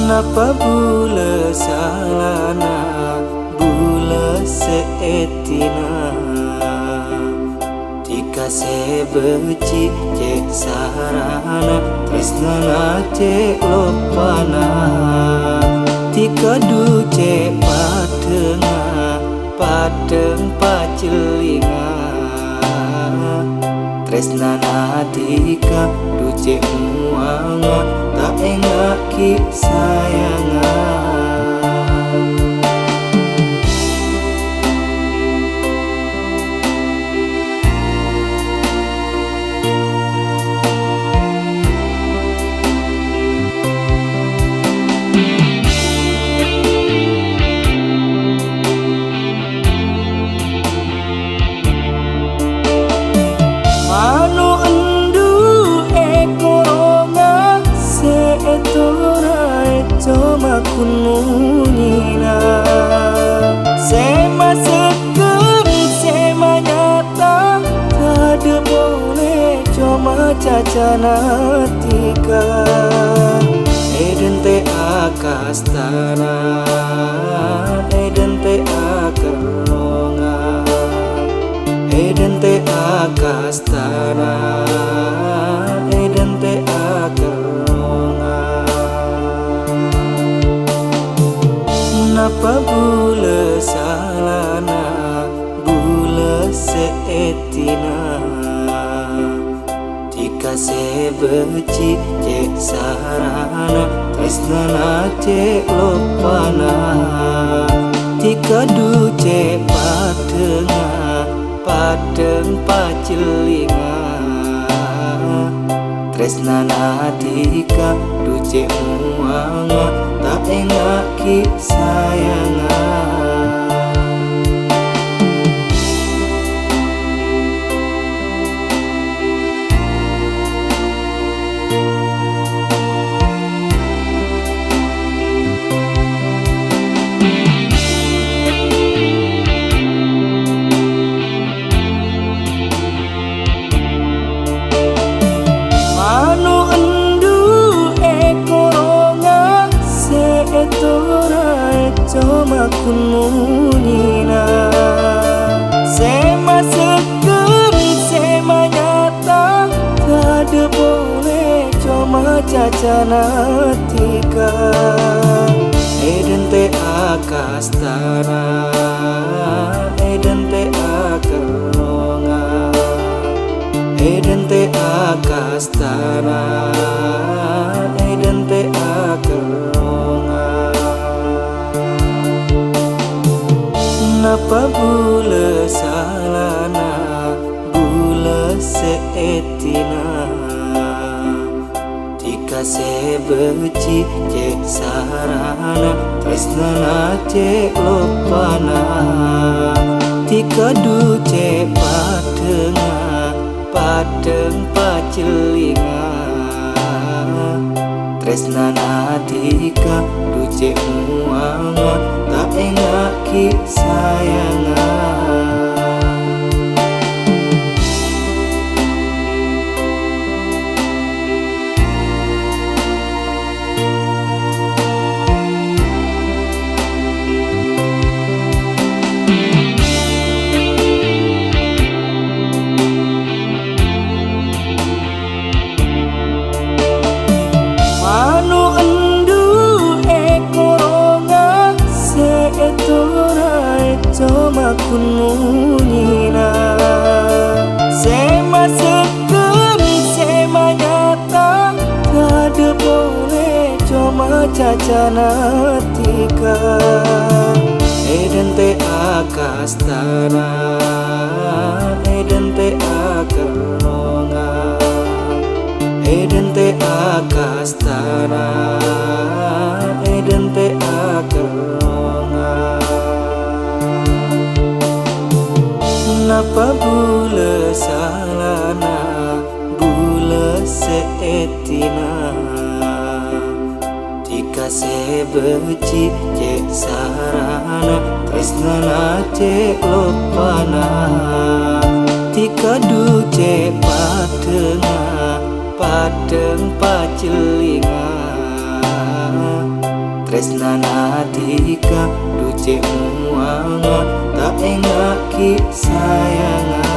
Napa bule salana bule seetina Tika sebeci cek sarana tresnana cek lopana Tika du cek padenga padeng pacelinga tresnana tika du cek muanga tak engak ki sayanga cuma kunmunina sema seker sema nyata kada boleh cuma cacana tika eden te akastana eden te akaronga eden te akastana eden te akaronga Napa bule salana bule seetina Tika sebeci cek sarana tresnana cek lopana Tika du cek padenga padeng pacelinga tresnana tika du cek muanga tak engak ki sayanga cuma kunmunina sema seker sema nyata kada boleh cuma cacana tika eden te akastana eden te akaronga eden te akastana eden te akaronga Napa bule salana bule seetina Tika sebeci cek sarana tresnana cek lopana Tika du cek padenga padeng pacelinga tresnana tika du cek muanga tak engak ki sayanga cuma kunmunina sema seker sema nyata kada boleh cuma cacana tika eden te akastana eden te akaronga eden te akastana eden te akaronga Napa bule salana bule seetina Tika sebeci cek sarana tresnana cek lopana Tika du cek padenga padeng pacelinga tresnana dika duce muanga tak engaki sayanga